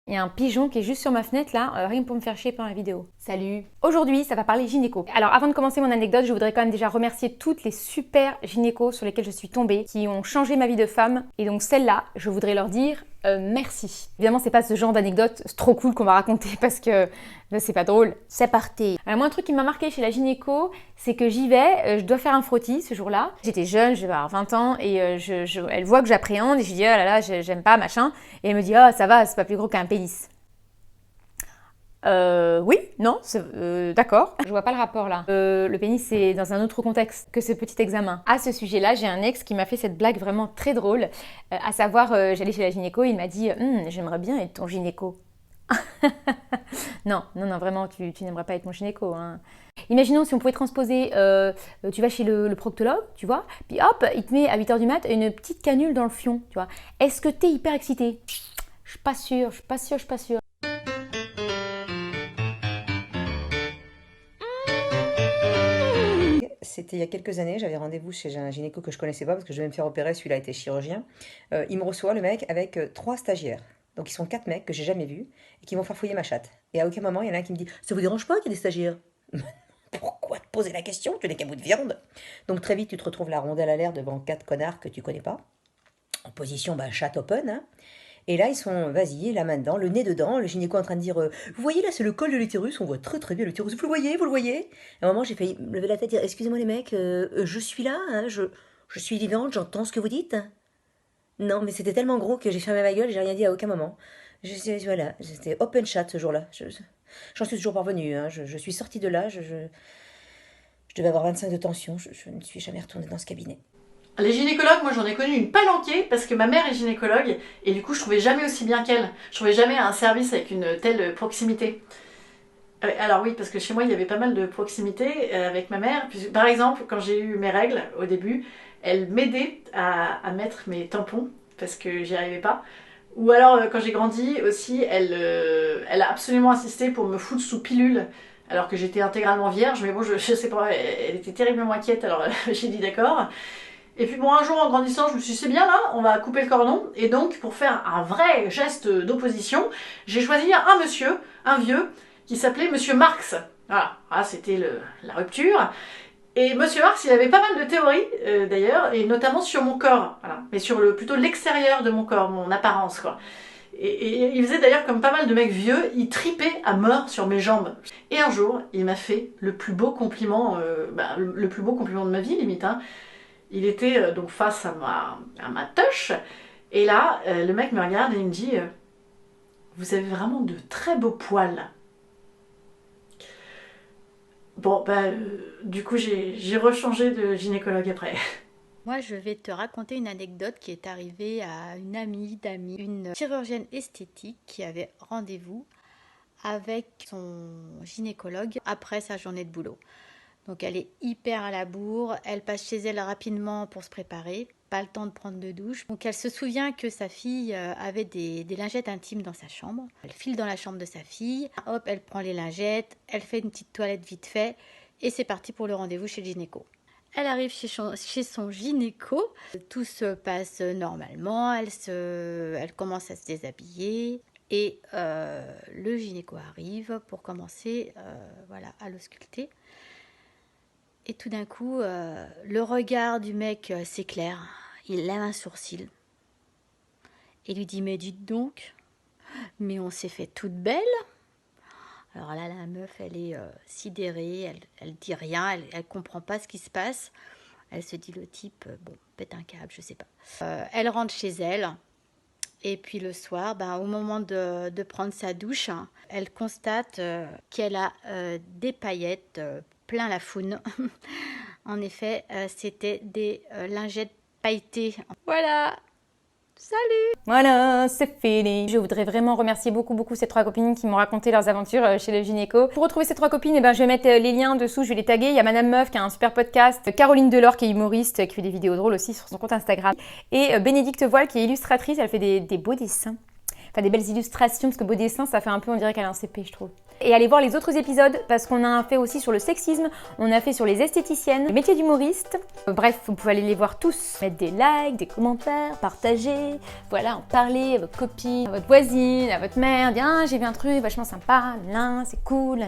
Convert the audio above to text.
Il y a un pigeon qui est juste sur ma fenêtre là, rien que pour me faire chier pendant la vidéo. Salut! Aujourd'hui, ça va parler gynéco. Alors avant de commencer mon anecdote, je voudrais quand même déjà remercier toutes les super gynécos sur lesquelles je suis tombée, qui ont changé ma vie de femme. Et donc celles-là, je voudrais leur dire merci. Évidemment, c'est pas ce genre d'anecdote trop cool qu'on va raconter parce que c'est pas drôle. C'est parti! Alors moi, un truc qui m'a marqué chez la gynéco, c'est que j'y vais, je dois faire un frottis ce jour-là. J'étais jeune, je vais avoir 20 ans et elle voit que j'appréhende et je dis oh là là, j'aime pas, machin. Et elle me dit oh ça va, c'est pas plus gros qu'un pénis. Oui, non, d'accord. Je vois pas le rapport là. Le pénis, c'est dans un autre contexte que ce petit examen. À ce sujet-là, j'ai un ex qui m'a fait cette blague vraiment très drôle. À savoir, j'allais chez la gynéco, il m'a dit j'aimerais bien être ton gynéco. Non, vraiment, tu n'aimerais pas être mon gynéco. Hein. Imaginons si on pouvait transposer, tu vas chez le proctologue, tu vois, puis hop, il te met à 8h du mat une petite canule dans le fion, tu vois. Est-ce que t'es hyper excitée? Je suis pas sûre. C'était il y a quelques années, j'avais rendez-vous chez un gynéco que je connaissais pas parce que je devais me faire opérer, celui-là était chirurgien. Il me reçoit, le mec, avec 3 stagiaires. Donc ils sont 4 mecs que j'ai jamais vus et qui vont faire fouiller ma chatte. Et à aucun moment, il y en a un qui me dit « Ça vous dérange pas qu'il y ait des stagiaires ?» Pourquoi te poser la question? Tu n'es qu'un bout de viande. Donc très vite, tu te retrouves la rondelle à l'air devant 4 connards que tu connais pas. En position chatte open, hein. Et là, ils sont, vas-y, la main dedans, le nez dedans, le gynéco en train de dire vous voyez là, c'est le col de l'utérus, on voit très très bien l'utérus, vous le voyez, vous le voyez. À un moment, j'ai fait lever la tête et dire excusez-moi les mecs, je suis là, hein, je suis vivante, j'entends ce que vous dites. Non, mais c'était tellement gros que j'ai fermé ma gueule et j'ai rien dit à aucun moment. Voilà, c'était open chat ce jour-là. J'en suis toujours parvenue, hein, je suis sortie de là, je devais avoir 25 de tension, je ne suis jamais retournée dans ce cabinet. Les gynécologues, moi j'en ai connu une palanquée parce que ma mère est gynécologue et du coup je trouvais jamais aussi bien qu'elle. Je trouvais jamais un service avec une telle proximité. Alors oui, parce que chez moi il y avait pas mal de proximité avec ma mère. Par exemple, quand j'ai eu mes règles au début, elle m'aidait à mettre mes tampons parce que j'y arrivais pas. Ou alors quand j'ai grandi aussi, elle a absolument insisté pour me foutre sous pilule alors que j'étais intégralement vierge. Mais bon, je sais pas, elle était terriblement inquiète alors j'ai dit d'accord. Et puis bon, un jour en grandissant, je me suis dit c'est bien là, on va couper le cordon. Et donc pour faire un vrai geste d'opposition, j'ai choisi un monsieur, un vieux, qui s'appelait Monsieur Marx. Voilà, c'était la rupture. Et Monsieur Marx, il avait pas mal de théories d'ailleurs, et notamment sur mon corps, voilà. Mais sur plutôt l'extérieur de mon corps, mon apparence quoi. Et il faisait d'ailleurs comme pas mal de mecs vieux, il tripait à mort sur mes jambes. Et un jour, il m'a fait le plus beau compliment, le plus beau compliment de ma vie limite, hein. Il était donc face à ma touche, et là, le mec me regarde et il me dit vous avez vraiment de très beaux poils. Bon, du coup, j'ai rechangé de gynécologue après. Moi, je vais te raconter une anecdote qui est arrivée à une amie d'amis, une chirurgienne esthétique qui avait rendez-vous avec son gynécologue après sa journée de boulot. Donc elle est hyper à la bourre, elle passe chez elle rapidement pour se préparer, pas le temps de prendre de douche. Donc elle se souvient que sa fille avait des lingettes intimes dans sa chambre. Elle file dans la chambre de sa fille, hop, elle prend les lingettes, elle fait une petite toilette vite fait et c'est parti pour le rendez-vous chez le gynéco. Elle arrive chez son gynéco, tout se passe normalement, elle commence à se déshabiller et le gynéco arrive pour commencer à l'ausculter. Et tout d'un coup, le regard du mec s'éclaire, il lève un sourcil et lui dit « Mais dites donc, mais on s'est fait toute belle ?» Alors là, la meuf, elle est sidérée, elle dit rien, elle comprend pas ce qui se passe. Elle se dit, le type, bon, pète un câble, je sais pas. Elle rentre chez elle, et puis le soir, au moment de prendre sa douche, elle constate qu'elle a des paillettes plein la foune. En effet, c'était des lingettes pailletées. Voilà. Salut! Voilà, c'est fini. Je voudrais vraiment remercier beaucoup ces 3 copines qui m'ont raconté leurs aventures chez le gynéco. Pour retrouver ces 3 copines, je vais mettre les liens dessous, je vais les taguer. Il y a Madame Meuf qui a un super podcast, Caroline Delors qui est humoriste, qui fait des vidéos drôles aussi sur son compte Instagram, et Bénédicte Voile qui est illustratrice, elle fait des beaux dessins. Enfin des belles illustrations, parce que beau dessin, ça fait un peu, on dirait qu'elle a un CP, je trouve. Et allez voir les autres épisodes parce qu'on a fait aussi sur le sexisme, on a fait sur les esthéticiennes, le métier d'humoriste. Bref, vous pouvez aller les voir tous. Mettre des likes, des commentaires, partager, voilà, en parler à votre copine, à votre voisine, à votre mère, dire ah, j'ai vu un truc vachement sympa, là, c'est cool.